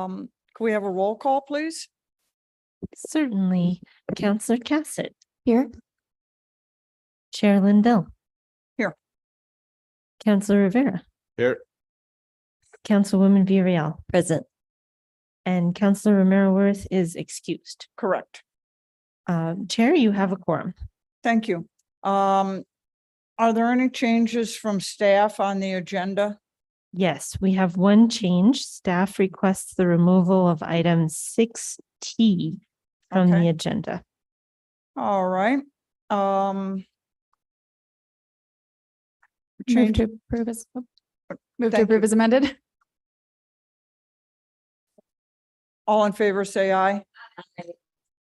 Can we have a roll call, please? Certainly. Counselor Cassett, Here. Chair Lindell. Here. Counselor Rivera, Here. Councilwoman Villarreal, Present. and Counselor Romero Worth is excused. Correct. Chair, you have a quorum. Thank you. Are there any changes from staff on the agenda? Yes, we have one change. Staff requests the removal of item 6T from the Okay. agenda. All right. Move Change, to approve as, move to Thank you. approve as amended. all in favor, say aye.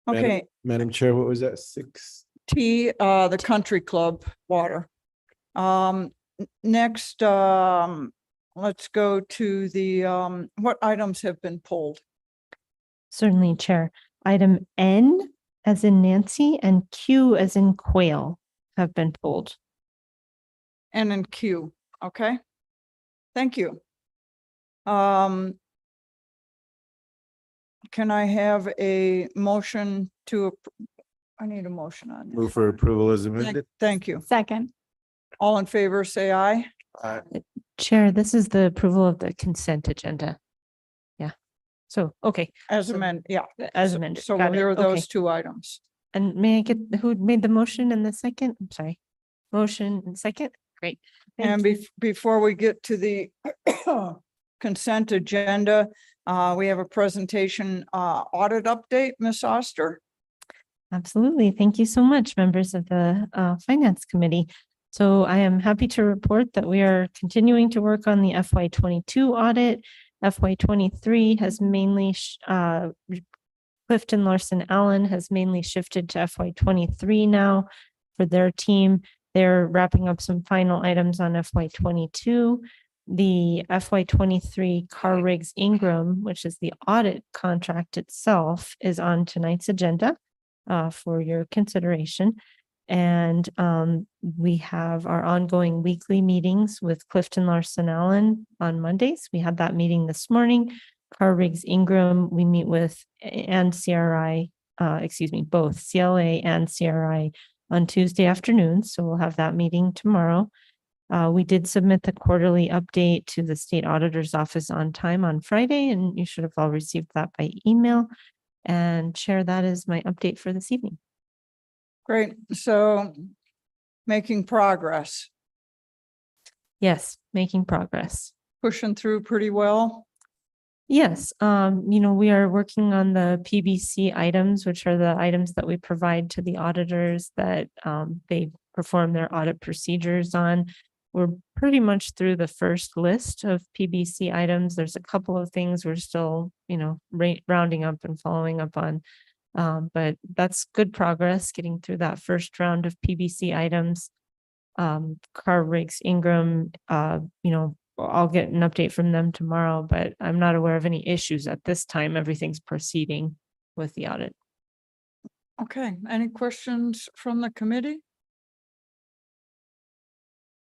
Okay, Madam Chair, what was that? 6? the country club water. Next, let's go to the, what items have been pulled? Certainly, Chair. Item N as in Nancy and Q as in quail have been pulled. N and Q, okay? Thank you. Can I have a motion to, I need a motion on this. Move for approval as Thank- amended. Thank you. Second. All in favor, say aye. Aye. Chair, this is the approval of the consent agenda. Yeah. So, okay, As So- amended, yeah. as So- amended. So Got it. there are Okay. those two items. And may I get, who made the motion and the second? I'm sorry. Motion and second? Great. Thank And you. before we get to the consent agenda, we have a presentation, audit update, Ms. Oster. Absolutely. Thank you so much, members of the Finance Committee. So I am happy to report that we are continuing to work on the FY22 audit. FY23 has mainly, Clifton Larson Allen has mainly shifted to FY23 now for their team. They're wrapping up some final items on FY22. The FY23 Car Rigs Ingram, which is the audit contract itself, is on tonight's agenda for your consideration. And we have our ongoing weekly meetings with Clifton Larson Allen on Mondays. We had that meeting this morning. Car Rigs Ingram, we meet with and CRI, both CLA and CRI on Tuesday afternoons. So we'll have that meeting tomorrow. We did submit the quarterly update to the state auditor's office on time on Friday, and you should have all received that by email. And Chair, that is my update for this evening. Great. So making progress, Yes, making progress. pushing through pretty well. Yes, we are working on the PBC items, which are the items that we provide to the auditors that they perform their audit procedures on. We're pretty much through the first list of PBC items. There's a couple of things we're still, rounding up and following up on. But that's good progress, getting through that first round of PBC items. Car Rigs Ingram, I'll get an update from them tomorrow, but I'm not aware of any issues at this time. Everything's proceeding with the audit. Okay, any questions from the committee?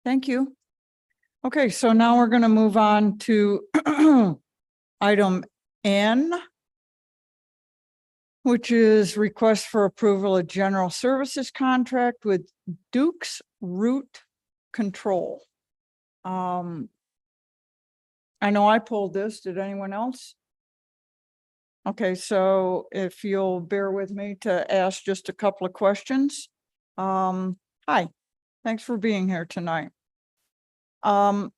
Thank you. Okay, so now we're going to move on to item N, which is request for approval of general services contract with Duke's Root Control. I know I pulled this. Did anyone else? Okay, so if you'll bear with me to ask just a couple of questions. Hi, thanks for being here tonight. I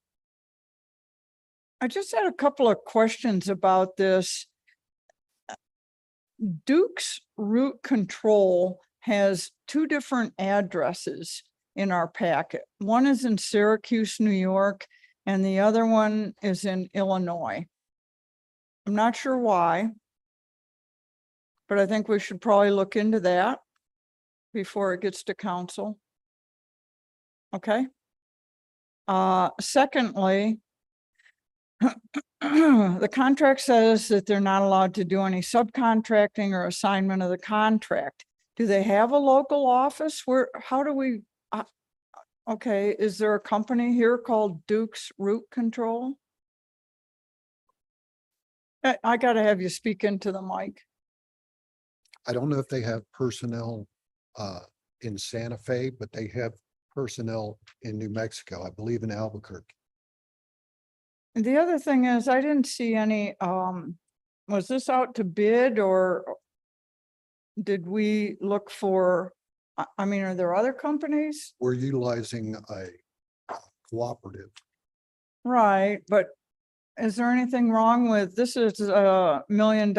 just had a couple of questions about this. Duke's Root Control has two different addresses in our packet. One is in Syracuse, New York, and the other one is in Illinois. I'm not sure why, but I think we should probably look into that before it gets to council. Okay. Secondly, the contract says that they're not allowed to do any subcontracting or assignment of the contract. Do they have a local office? How do we, okay, is there a company here called Duke's Root Control? I gotta have you speak into the mic. I don't know if they have personnel in Santa Fe, but they have personnel in New Mexico, I believe in Albuquerque. And the other thing is, I didn't see any, was this out to bid or did we look for, I mean, are there other companies? We're utilizing a cooperative. Right, but is there anything wrong with, this is a $1 million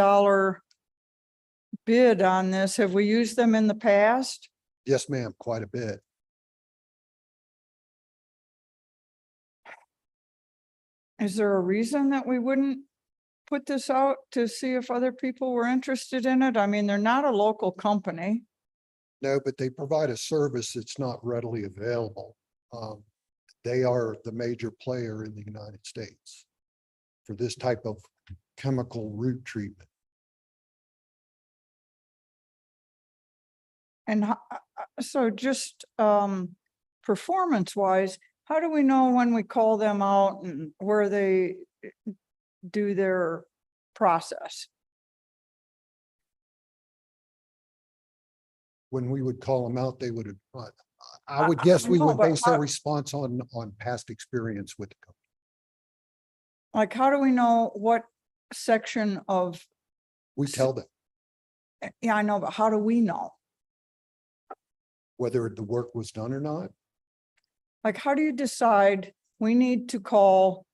bid on this. Have we used them in the past? Yes, ma'am, quite a bit. Is there a reason that we wouldn't put this out to see if other people were interested in it? I mean, they're not a local company. No, but they provide a service that's not readily available. They are the major player in the United States for this type of chemical root treatment. And so just performance wise, how do we know when we call them out and where they do their process? When we would call them out, they would, I would guess we know, would but base their how- response on past experience with the company. Like, how do we know what section of, We tell them yeah, I know, but how do we know? whether the work was done or not. Like, how do you decide we need to call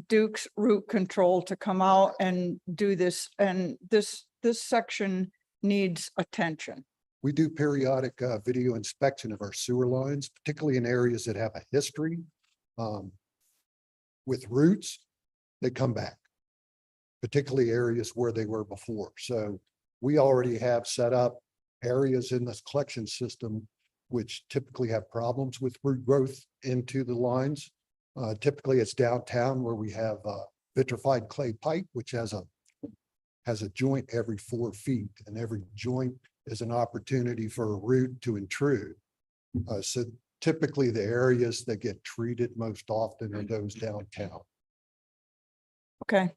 Duke's Root Control to come out and do this, and this section needs attention? We do periodic video inspection of our sewer lines, particularly in areas that have a history. With roots, they come back, particularly areas where they were before. So we already have set up areas in this collection system which typically have problems with root growth into the lines. Typically, it's downtown where we have vitrified clay pipe, which has a joint every 4 feet, and every joint is an opportunity for a root to intrude. So typically the areas that get treated most often are those downtown. Okay.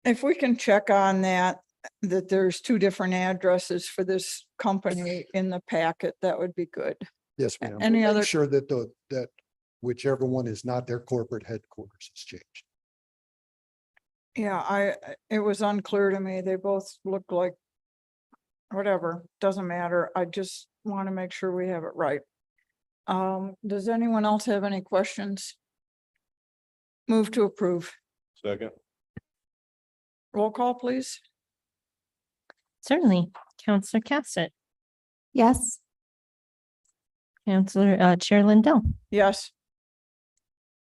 If we can check on that there's 2 different addresses for this company in the packet, that would be good. Yes, ma'am. Any We'll make other- Sure that that whichever one is not their corporate headquarters is changed. Yeah, it was unclear to me. They both look like whatever, doesn't matter. I just want to make sure we have it right. Does anyone else have any questions? Move to approve. Second. Roll call, please. Certainly. Counselor Cassett, Yes. Counselor Chair Lindell, Yes,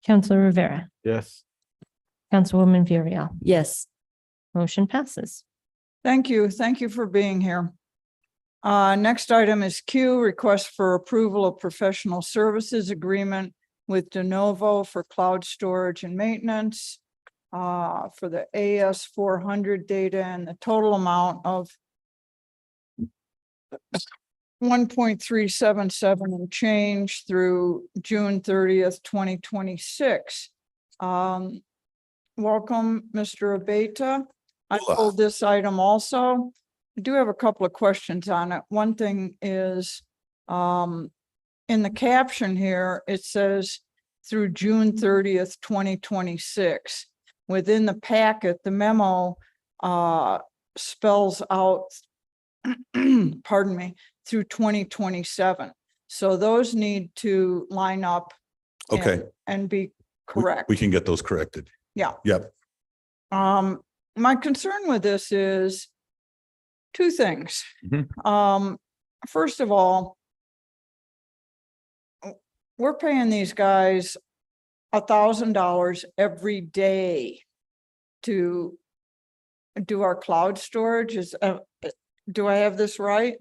Counselor Rivera, Yes. Councilwoman Virial. Yes. Motion passes. thank you. Thank you for being here. Next item is Q, request for approval of professional services agreement with De Novo for cloud storage and maintenance for the AS 400 data, and the total amount of 1.377 and change through June 30th, 2026. Welcome, Mr. Abeta. I Hola. pulled this item also. I do have a couple of questions on it. One thing is, in the caption here, it says through June 30th, 2026. Within the packet, the memo spells out, pardon me, through 2027. So those need to line up. and- Okay. And be We- correct. We can get those corrected. Yeah. Yep. My concern with this is 2 things. Mhm. First of all, we're paying these guys $1,000 every day to do our cloud storage. Do I have this right?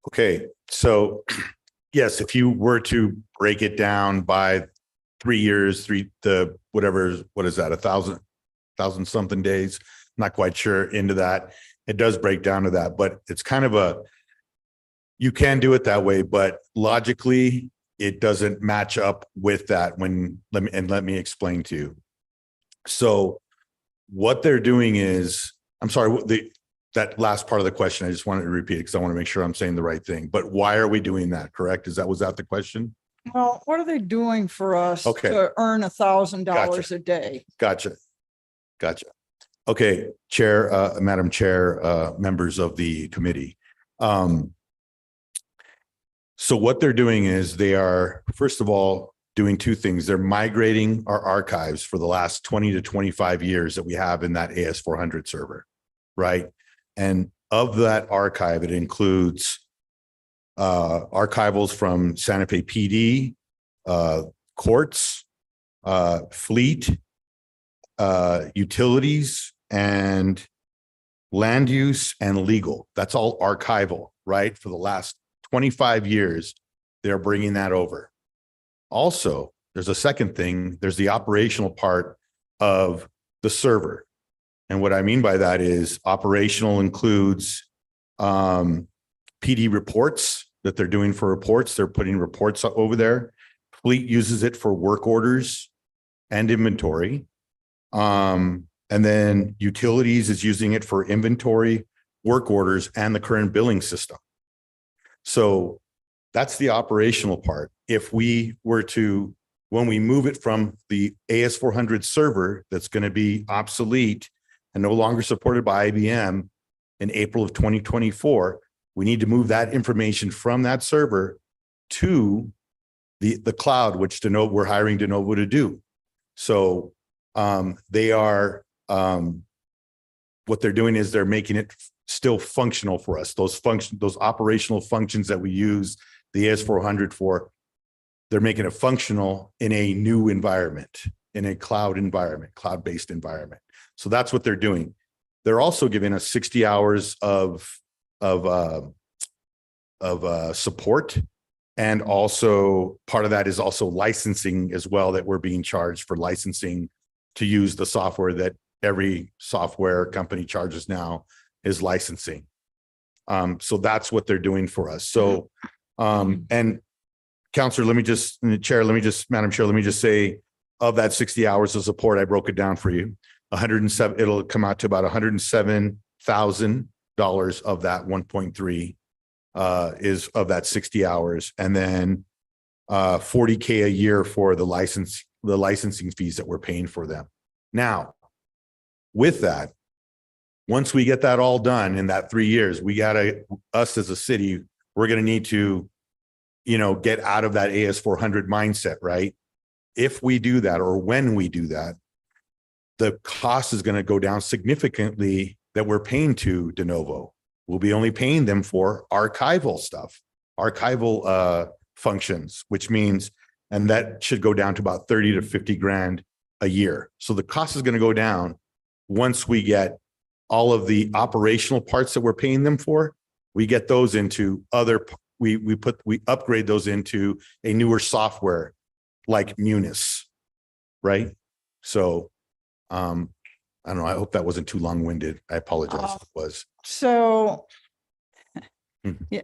Okay, so yes, if you were to break it down by 3 years, what is that, 1,000 something days? Not quite sure into that. It does break down to that, but it's kind of you can do it that way, but logically, it doesn't match up with that let me explain to you. So what they're doing is, I'm sorry, that last part of the question, I just wanted to repeat it because I want to make sure I'm saying the right thing. But why are we doing that? Correct? Was that the question? Well, what are they doing for us Okay. to earn $1,000 Gotcha. a day? Gotcha. Gotcha. Okay, Chair, Madam Chair, members of the committee. So what they're doing is they are, first of all, doing two things. They're migrating our archives for the last 20 to 25 years that we have in that AS400 server, right? And of that archive, it includes archivals from Santa Fe PD, courts, fleet, utilities, and land use and legal. That's all archival, right? For the last 25 years, they're bringing that over. Also, there's a second thing. There's the operational part of the server. And what I mean by that is operational includes PD reports that they're doing for reports. They're putting reports over there. Fleet uses it for work orders and inventory. And then utilities is using it for inventory, work orders, and the current billing system. So that's the operational part. If we were to, when we move it from the AS400 server that's going to be obsolete and no longer supported by IBM in April of 2024, we need to move that information from that server to the cloud, which we're hiring de novo to do. So they are, what they're doing is they're making it still functional for us. Those operational functions that we use the AS400 for, they're making it functional in a new environment, in a cloud environment, cloud-based environment. So that's what they're doing. They're also giving us 60 hours of support. And also part of that is also licensing as well, that we're being charged for licensing to use the software that every software company charges now is licensing. So that's what they're doing for us. So, and Counselor, Madam Chair, let me just say, of that 60 hours of support, I broke it down for you. 107, it'll come out to about $107,000 of that 1.3 is of that 60 hours. And then $40K a year for the licensing fees that we're paying for them. Now, with that, once we get that all done in that 3 years, us as a city, we're going to need to, get out of that AS400 mindset, right? If we do that, or when we do that, the cost is going to go down significantly that we're paying to de novo. We'll be only paying them for archival stuff, archival functions, which means, and that should go down to about 30 to 50 grand a year. So the cost is going to go down once we get all of the operational parts that we're paying them for. We get those into other, we upgrade those into a newer software like Munis, right? So I don't know. I hope that wasn't too long-winded. I apologize if it was. So, Mhm. yeah.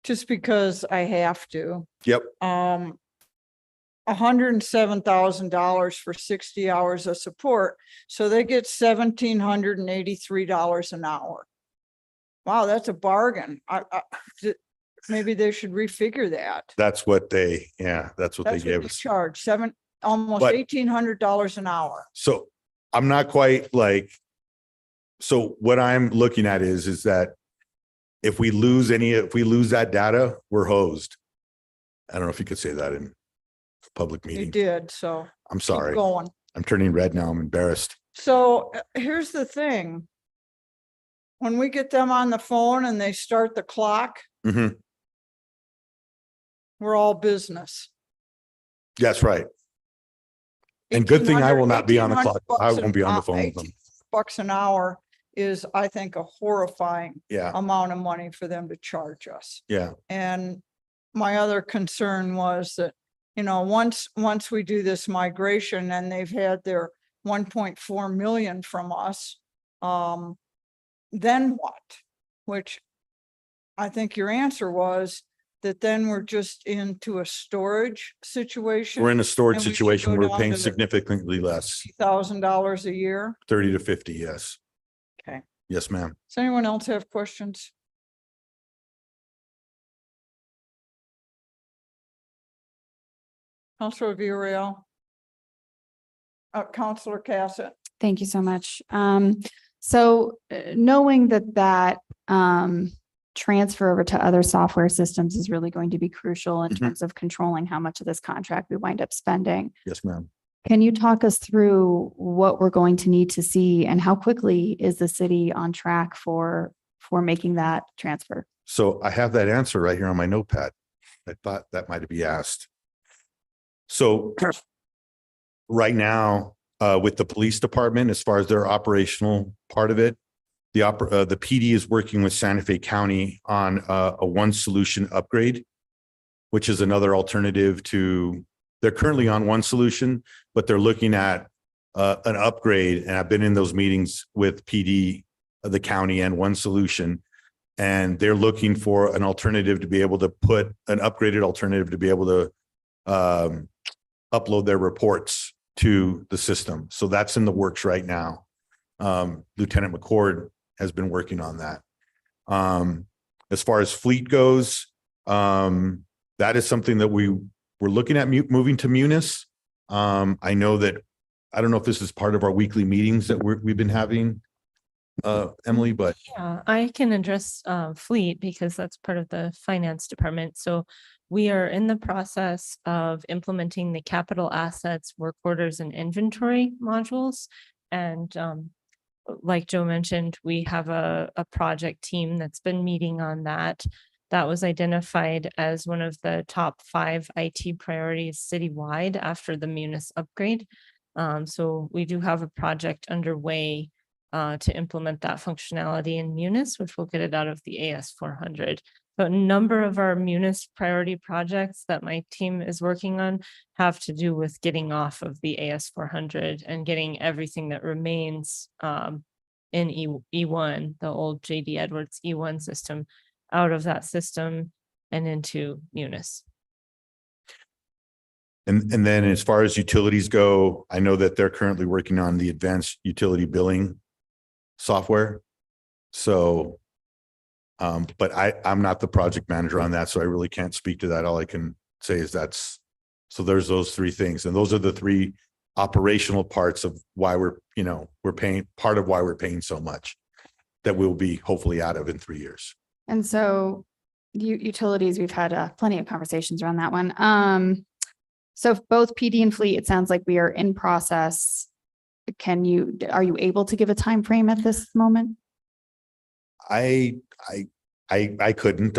Just because I have to, Yep. $107,000 for 60 hours of support. So they get $1,783 an hour. Wow, that's a bargain. Maybe they should refigure that. That's what they gave us. Charge almost But- $1,800 an hour. So I'm not quite so what I'm looking at is that if we lose that data, we're hosed. I don't know if you could say that in a public You meeting. did, so I'm keep sorry. going. I'm turning red now. I'm embarrassed. So here's the thing. When we get them on the phone and they start the clock, Mhm. we're all business. That's right. And good thing I will not be on the clock. I won't be on the phone with them. $18 an hour is, I think, a horrifying Yeah, amount of money for them to charge us. yeah, And my other concern was that, once we do this migration and they've had their 1.4 million from us, then what? Which I think your answer was, that then we're just into a storage situation? We're in a storage And we should situation. go We're down paying to the significantly less, $1,000 a year? 30 to 50, yes. Okay. Yes, ma'am. Does anyone else have questions? Counselor Villarreal? Counselor Cassett? Thank you so much. So knowing that transfer over to other software systems is really going to be crucial in Mhm. terms of controlling how much of this contract we wind up spending. Yes, ma'am. Can you talk us through what we're going to need to see and how quickly is the city on track for making that transfer? So I have that answer right here on my notepad. I thought that might be asked. So right now, with the police department, as far as their operational part of it, the PD is working with Santa Fe County on a one solution upgrade, which is another alternative to, they're currently on one solution, but they're looking at an upgrade. And I've been in those meetings with PD, the county, and one solution. And they're looking for an alternative to be able to put an upgraded alternative to be able to upload their reports to the system. So that's in the works right now. Lieutenant McCord has been working on that. As far as fleet goes, that is something that we're looking at moving to Munis. I know that, I don't know if this is part of our weekly meetings that we've been having, Emily, but Yeah, I can address fleet because that's part of the finance department. So we are in the process of implementing the capital assets, work orders, and inventory modules. And like Joe mentioned, we have a project team that's been meeting on that. That was identified as one of the top 5 IT priorities citywide after the Munis upgrade. So we do have a project underway to implement that functionality in Munis, which will get it out of the AS400. So a number of our Munis priority projects that my team is working on have to do with getting off of the AS400 and getting everything that remains in E1, the old JD Edwards E1 system, out of that system and into Munis. and then as far as utilities go, I know that they're currently working on the advanced utility billing software. So, but I'm not the project manager on that, so I really can't speak to that. All I can say is so there's those 3 things. And those are the 3 operational parts of why we're paying, part of why we're paying so much that we'll be hopefully out of in 3 years. And so utilities, we've had plenty of conversations around that one. So if both PD and fleet, it sounds like we are in process. Are you able to give a time frame at this moment? I couldn't.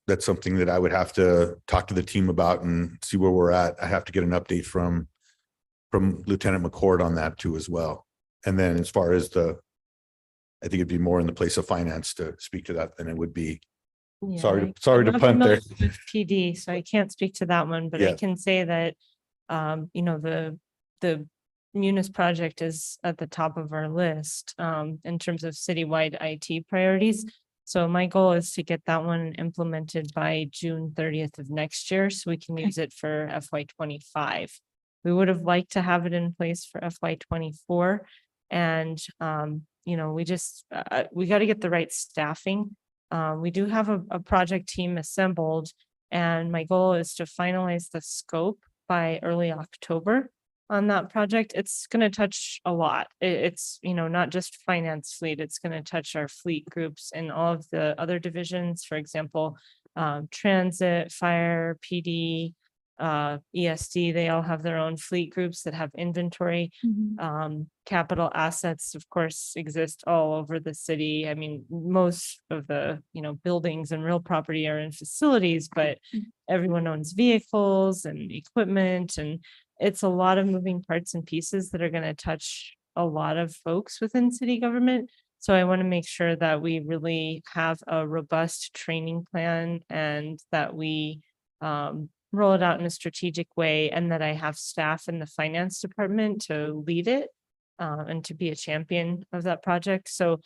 That's something that I would have to talk to the team about and see where we're at. I have to get an update from Lieutenant McCord on that too as well. And then as far as I think it'd be more in the place of finance to speak to that than it would be. Yeah, Sorry I'm to not punt there. familiar with PD, so I can't speak to that one, but I Yeah. can say that, the Munis project is at the top of our list, in terms of citywide IT priorities. So my goal is to get that one implemented by June 30th of next year, so we can use it for FY25. We would have liked to have it in place for FY24. And, we got to get the right staffing. We do have a project team assembled, and my goal is to finalize the scope by early October on that project. It's going to touch a lot. It's, not just finance fleet, it's going to touch our fleet groups and all of the other divisions, for example, transit, fire, PD, ESD, they all have their own fleet groups that have inventory. Capital assets, of course, exist all over the city. I mean, most of the, buildings and real property are in facilities, but everyone owns vehicles and equipment, and it's a lot of moving parts and pieces that are going to touch a lot of folks within city government. So I want to make sure that we really have a robust training plan and that we roll it out in a strategic way, and that I have staff in the finance department to lead it and to be a champion of that project. So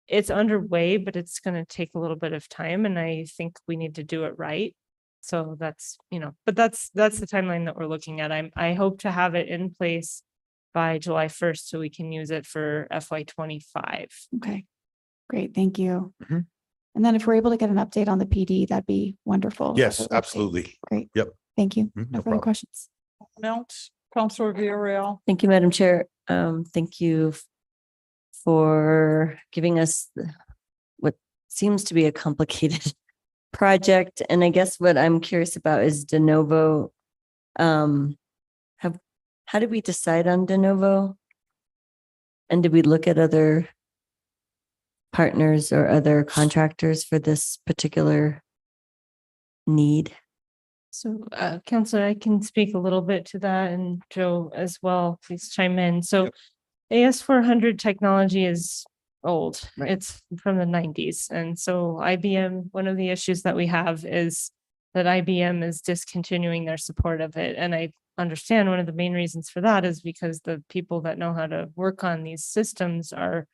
it's underway, but it's going to take a little bit of time, and I think we need to do it right. So that's, but that's the timeline that we're looking at. I hope to have it in place by July 1st so we can use it for FY 25. Okay, great, thank you. Mhm. And then if we're able to get an update on the PD, that'd be wonderful. Yes, Other update. absolutely. Great. Yep. Thank you. Mhm, No no further problem. questions. Else, Counselor Villarreal. Thank you, Madam Chair. Thank you for giving us what seems to be a complicated project. And I guess what I'm curious about is de novo. How did we decide on de novo? And did we look at other partners or other contractors for this particular need? So, Counselor, I can speak a little bit to that, and Joe as well, please chime in. So AS400 technology is old. Right. It's from the 90s. And so IBM, one of the issues that we have is that IBM is discontinuing their support of it. And I understand one of the main reasons for that is because the people that know how to work on these systems are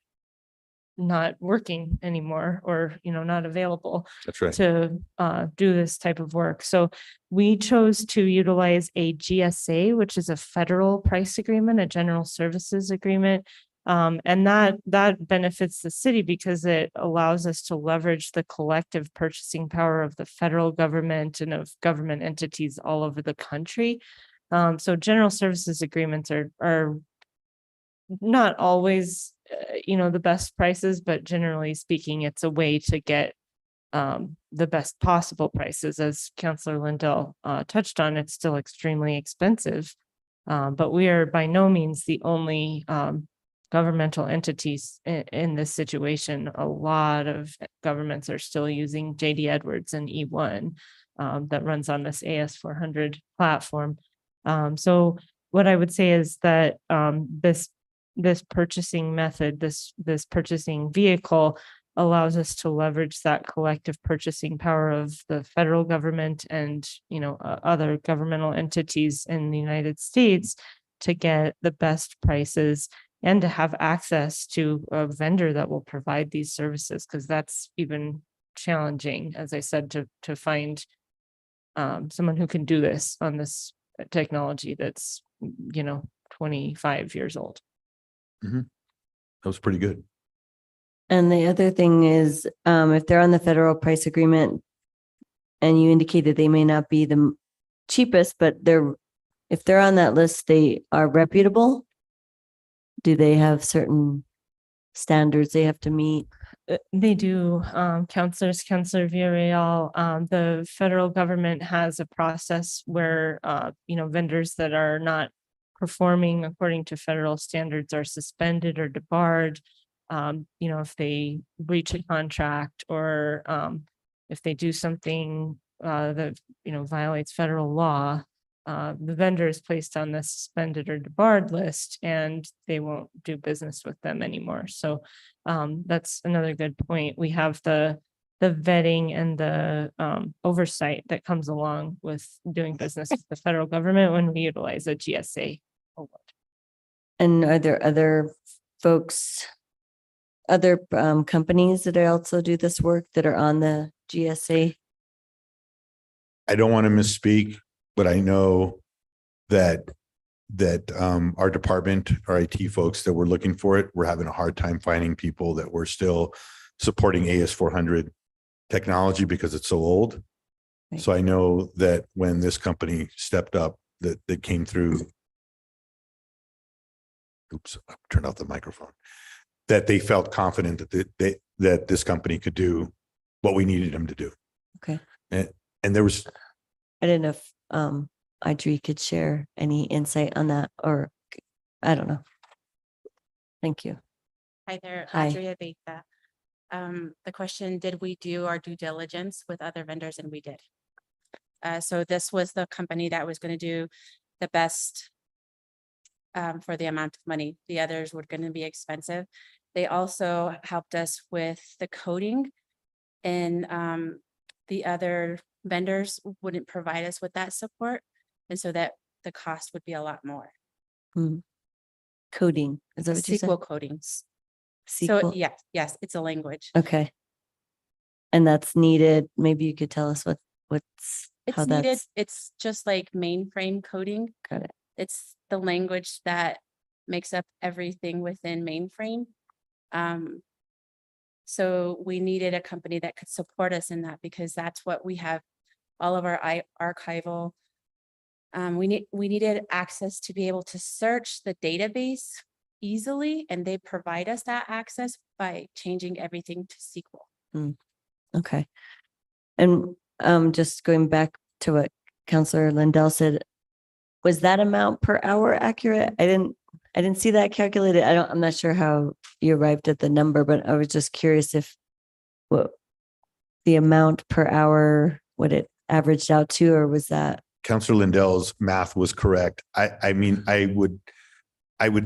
not working anymore, or, not available That's right. to do this type of work. So we chose to utilize a GSA, which is a federal price agreement, a general services agreement. And that benefits the city because it allows us to leverage the collective purchasing power of the federal government and of government entities all over the country. So general services agreements are not always, the best prices, but generally speaking, it's a way to get the best possible prices. As Councillor Lindell touched on, it's still extremely expensive. But we are by no means the only governmental entities in this situation. A lot of governments are still using JD Edwards and E1 that runs on this AS400 platform. So what I would say is that this purchasing method, this purchasing vehicle allows us to leverage that collective purchasing power of the federal government and, other governmental entities in the United States to get the best prices and to have access to a vendor that will provide these services, because that's even challenging, as I said, to find someone who can do this on this technology that's, 25 years old. That was pretty good. And the other thing is, if they're on the federal price agreement and you indicated they may not be the cheapest, but if they're on that list, they are reputable. Do they have certain standards they have to meet? They do, Councillor Villarreal, the federal government has a process where, vendors that are not performing according to federal standards are suspended or debarred. If they breach a contract or if they do something that, violates federal law, the vendor is placed on the suspended or debarred list and they won't do business with them anymore. So that's another good point. We have the vetting and the oversight that comes along with doing business with the federal government when we utilize a GSA award. And are there other folks, other companies that also do this work that are on the GSA? I don't want to misspeak, but I know that our department, our IT folks that were looking for it, we're having a hard time finding people that were still supporting AS400 technology because it's so old. Right. So I know that when this company stepped up, that came through. Oops, I turned off the microphone. That they felt confident that this company could do what we needed them to do. Okay. And there was, I didn't know if Audrey could share any insight on that, or I don't know. Thank you. Hi there, Hi. Andrea Beta. The question, did we do our due diligence with other vendors? And we did. So this was the company that was going to do the best for the amount of money. The others were going to be expensive. They also helped us with the coding, and the other vendors wouldn't provide us with that support. And so that the cost would be a lot more. Coding, is that what you said? SQL codings. So SQL? yes, it's a language. Okay. And that's needed. Maybe you could tell us what's, how It's needed. that's, It's just like mainframe coding. got it. It's the language that makes up everything within mainframe. So we needed a company that could support us in that because that's what we have, all of our archival. We needed access to be able to search the database easily, and they provide us that access by changing everything to SQL. Okay. And just going back to what Counselor Lindell said, was that amount per hour accurate? I didn't see that calculated. I'm not sure how you arrived at the number, but I was just curious if what the amount per hour, what it averaged out to, or was that? Counselor Lindell's math was correct. I mean, I would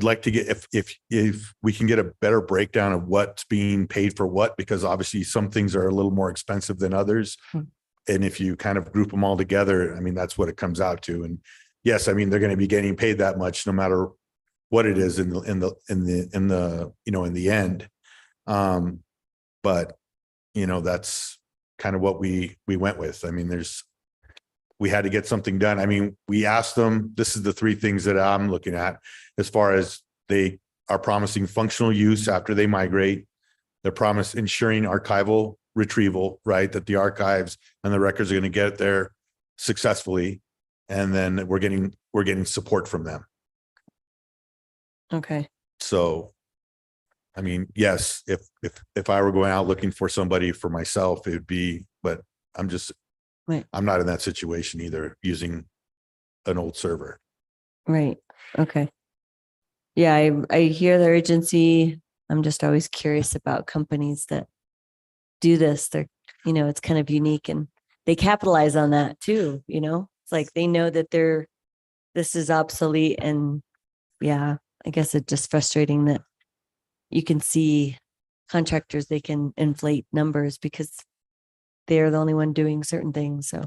like to get, if we can get a better breakdown of what's being paid for what, because obviously some things are a little more expensive than others. And if you kind of group them all together, I mean, that's what it comes out to. And yes, I mean, they're going to be getting paid that much no matter what it is in the you know, in the end. But you know, that's kind of what we went with. I mean, we had to get something done. I mean, we asked them, this is the three things that I'm looking at as far as they are promising functional use after they migrate. They're promised ensuring archival retrieval, right? That the archives and the records are going to get there successfully. And then we're getting support from them. Okay. So, I mean, yes, if I were going out looking for somebody for myself, it'd be, but I'm just, Right. I'm not in that situation either, using an old server. Right. Okay. Yeah, I hear the urgency. I'm just always curious about companies that do this. They're, you know, it's kind of unique and they capitalize on that too, you know? It's like they know that this is obsolete, and yeah, I guess it's just frustrating that you can see contractors, they can inflate numbers because they're the only one doing certain things. So,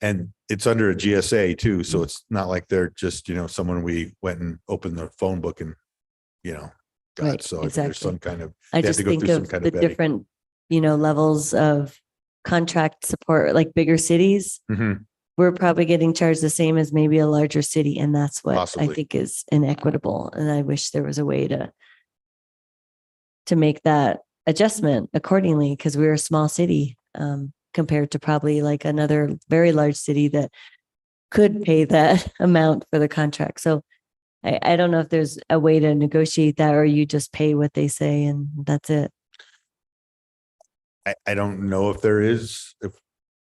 And it's under a GSA too. So it's not like they're just, you know, someone we went and opened the phone book and, you know, got. Right, So I think there's exactly. some kind of, I they have just to go think through some of kind the of vetting. different, you know, levels of contract support, like bigger cities. Mhm. We're probably getting charged the same as maybe a larger city. And that's what I Possibly. think is inequitable. And I wish there was a way to make that adjustment accordingly, because we're a small city compared to probably like another very large city that could pay that amount for the contract. So I don't know if there's a way to negotiate that, or you just pay what they say and that's it. I don't know if there is, if,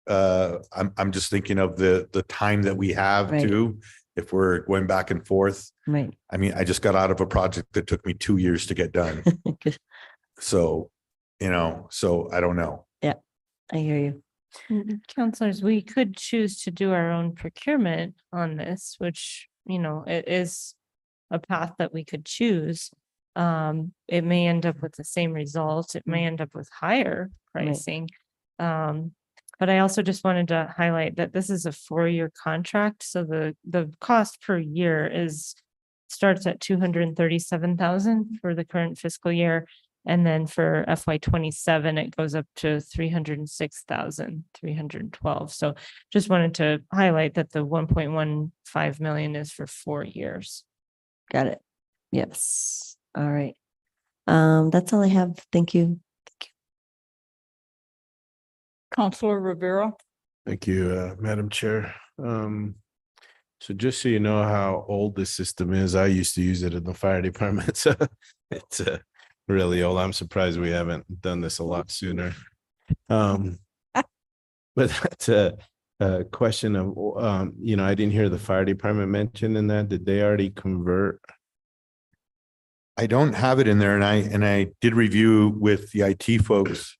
I'm just thinking of the time that we have Right. too, if we're going back and forth. Right. I mean, I just got out of a project that took me 2 years to get done. So, you know, so I don't know. I hear you. Counselors, we could choose to do our own procurement on this, which, you know, it is a path that we could choose. It may end up with the same result. It may end up with higher pricing. But I also just wanted to highlight that this is a 4-year contract. So the cost per year starts at 237,000 for the current fiscal year. And then for FY 27, it goes up to 306,312. So just wanted to highlight that the 1.15 million is for 4 years. Got it. Yes. All right. That's all I have. Thank you. Counselor Rivera. Thank you, Madam Chair. So just so you know how old this system is, I used to use it in the fire department. So it's really old. I'm surprised we haven't done this a lot sooner. But that's a question of, you know, I didn't hear the fire department mentioned in that. Did they already convert? I don't have it in there, and I did review with the IT folks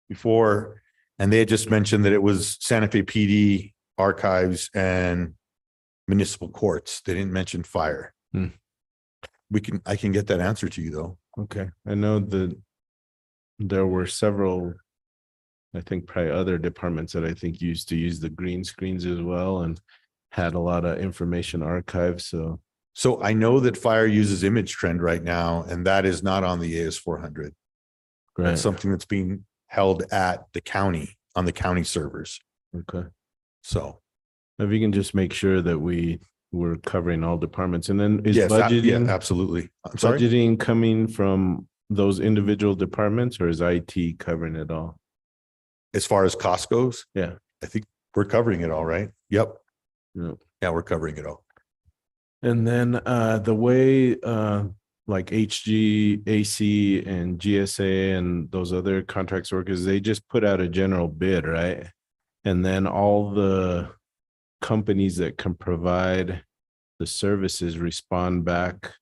before, and they had just mentioned that it was Santa Fe PD archives and municipal courts. They didn't mention fire. I can get that answer to you though. Okay, I know that there were several, I think probably other departments that I think used to use the green screens as well and had a lot of information archives. So So I know that fire uses Image Trend right now, and that is not on the AS400. Right. That's something that's being held at the county, on the county servers. Okay. So, If you can just make sure that we're covering all departments, and then is yes, yeah, budgeting, absolutely. I'm sorry. budgeting coming from those individual departments, or is IT covering it all? As far as cost goes, Yeah. I think we're covering it all, right? Yep. Yeah. Yeah, we're covering it all. And then the way like HGAC and GSA and those other contracts work is they just put out a general bid, right? And then all the companies that can provide the services respond back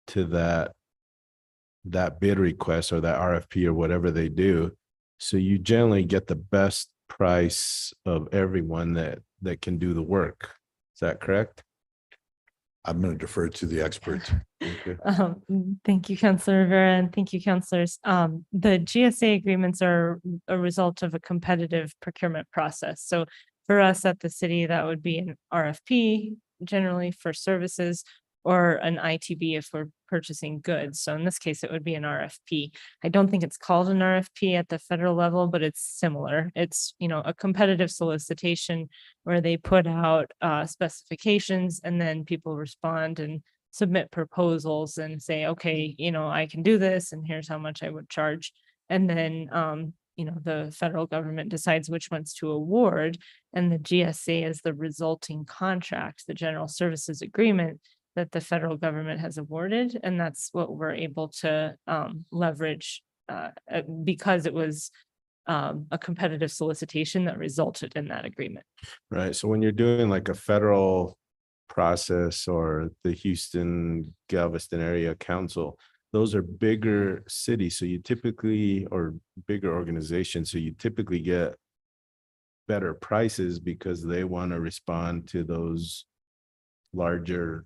to that bid request or that RFP or whatever they do. So you generally get the best price of everyone that can do the work. Is that correct? I'm going to defer to the experts. Okay. Thank you, Councilor Rivera, and thank you, councilors. The GSA agreements are a result of a competitive procurement process. So for us at the city, that would be an RFP generally for services or an ITB if we're purchasing goods. So in this case, it would be an RFP. I don't think it's called an RFP at the federal level, but it's similar. It's, a competitive solicitation where they put out specifications and then people respond and submit proposals and say, okay, I can do this and here's how much I would charge. And then, the federal government decides which ones to award, and the GSA is the resulting contract, the general services agreement that the federal government has awarded. And that's what we're able to leverage because it was a competitive solicitation that resulted in that agreement. Right. So when you're doing like a federal process or the Houston Galveston area council, those are bigger cities. So you typically, or bigger organizations, so you typically get better prices because they want to respond to those larger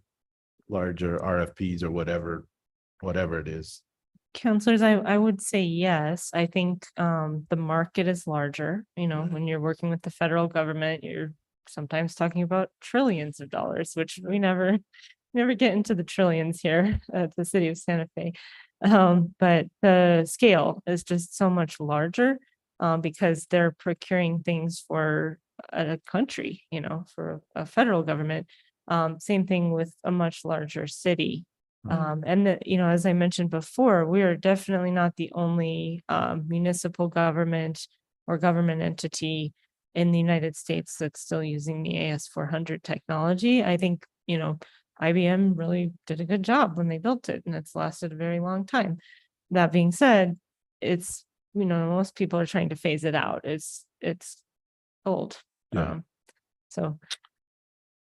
RFPs or whatever it is. Counselors, I would say yes. I think the market is larger. When you're working with the federal government, you're sometimes talking about trillions of dollars, which we never get into the trillions here at the city of Santa Fe. But the scale is just so much larger because they're procuring things for a country, for a federal government. Same thing with a much larger city. And as I mentioned before, we are definitely not the only municipal government or government entity in the United States that's still using the AS400 technology. I think, IBM really did a good job when they built it, and it's lasted a very long time. That being said, it's, most people are trying to phase it out. It's old. Yeah. So.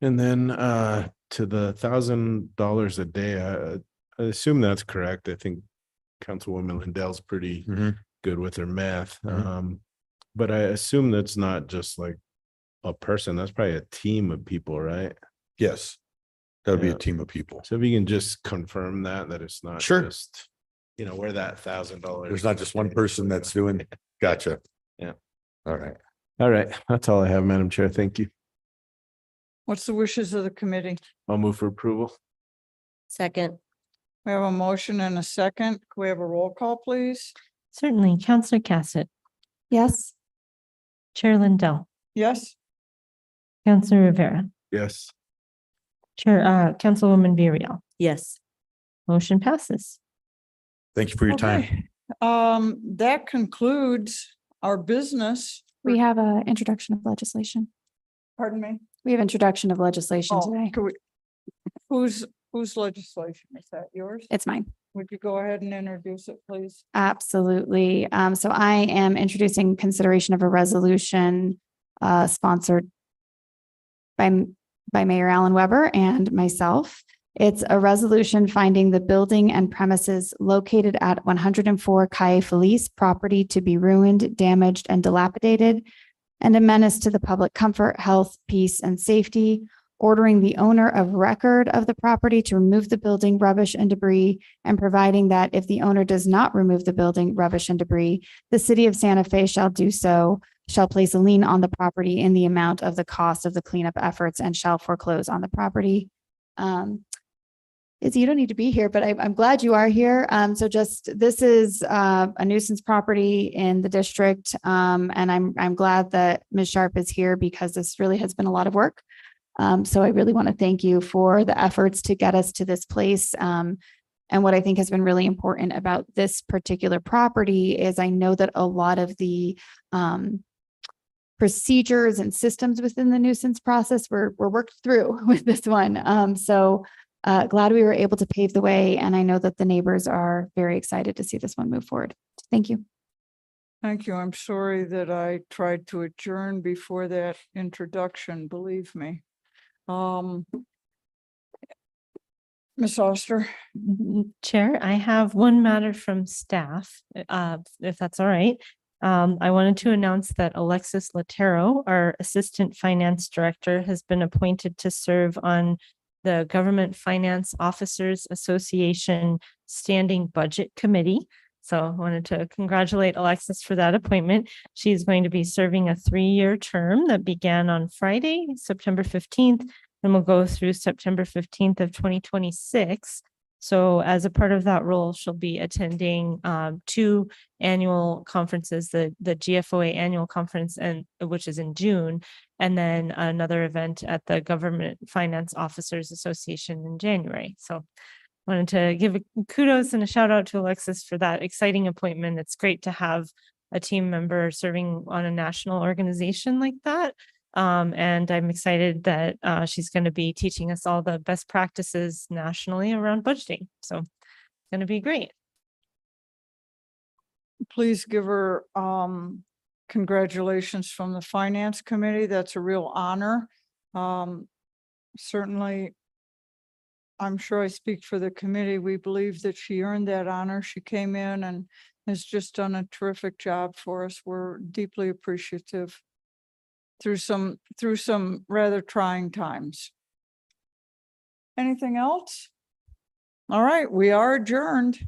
And then to the $1,000 a day, I assume that's correct. I think Councilwoman Lindell's pretty good with her math. But I assume that's not just like a person. That's probably a team of people, right? Yes. That would be Yeah. a team of people. So if you can just confirm that it's not Sure. just, where that $1,000. There's not just one person that's doing. Gotcha. Yeah. All right. All right. That's all I have, Madam Chair. Thank you. What's the wishes of the committee? I'll move for approval. Second, We have a motion and a second. Can we have a roll call, please? Certainly, Councilor Cassett, Yes. Chair Lindell, Yes? Councilor Rivera, Yes. Councilwoman Villarreal. yes. Motion passes. Thank you for your time. Okay. That concludes our business. We have a introduction of legislation. Pardon me? We have introduction of legislation Oh, today. can we- Whose legislation? Is that yours? It's mine. Would you go ahead and introduce it, please? Absolutely. So I am introducing consideration of a resolution sponsored by Mayor Alan Weber and myself. It's a resolution finding the building and premises located at 104 Calle Feliz property to be ruined, damaged, and dilapidated, and a menace to the public comfort, health, peace, and safety, ordering the owner of record of the property to remove the building, rubbish, and debris, and providing that if the owner does not remove the building, rubbish, and debris, the city of Santa Fe shall place a lien on the property in the amount of the cost of the cleanup efforts and shall foreclose on the property. Izzy, you don't need to be here, but I'm glad you are here. So just, this is a nuisance property in the district. And I'm glad that Ms. Sharp is here because this really has been a lot of work. So I really want to thank you for the efforts to get us to this place. And what I think has been really important about this particular property is I know that a lot of the procedures and systems within the nuisance process were worked through with this one. So glad we were able to pave the way, and I know that the neighbors are very excited to see this one move forward. Thank you. Thank you. I'm sorry that I tried to adjourn before that introduction, believe me. Ms. Oster, Chair, I have one matter from staff, if that's all right. I wanted to announce that Alexis Latero, our Assistant Finance Director, has been appointed to serve on the Government Finance Officers Association Standing Budget Committee. So I wanted to congratulate Alexis for that appointment. She's going to be serving a 3-year term that began on Friday, September 15th, and will go through September 15th of 2026. So as a part of that role, she'll be attending 2 annual conferences, the GFOA annual conference, and which is in June, and then another event at the Government Finance Officers Association in January. So wanted to give a kudos and a shout out to Alexis for that exciting appointment. It's great to have a team member serving on a national organization like that. And I'm excited that she's going to be teaching us all the best practices nationally around budgeting. So it's going to be great. please give her congratulations from the Finance Committee. That's a real honor. Certainly, I'm sure I speak for the committee. We believe that she earned that honor. She came in and has just done a terrific job for us. We're deeply appreciative through some rather trying times. Anything else? All right, we are adjourned.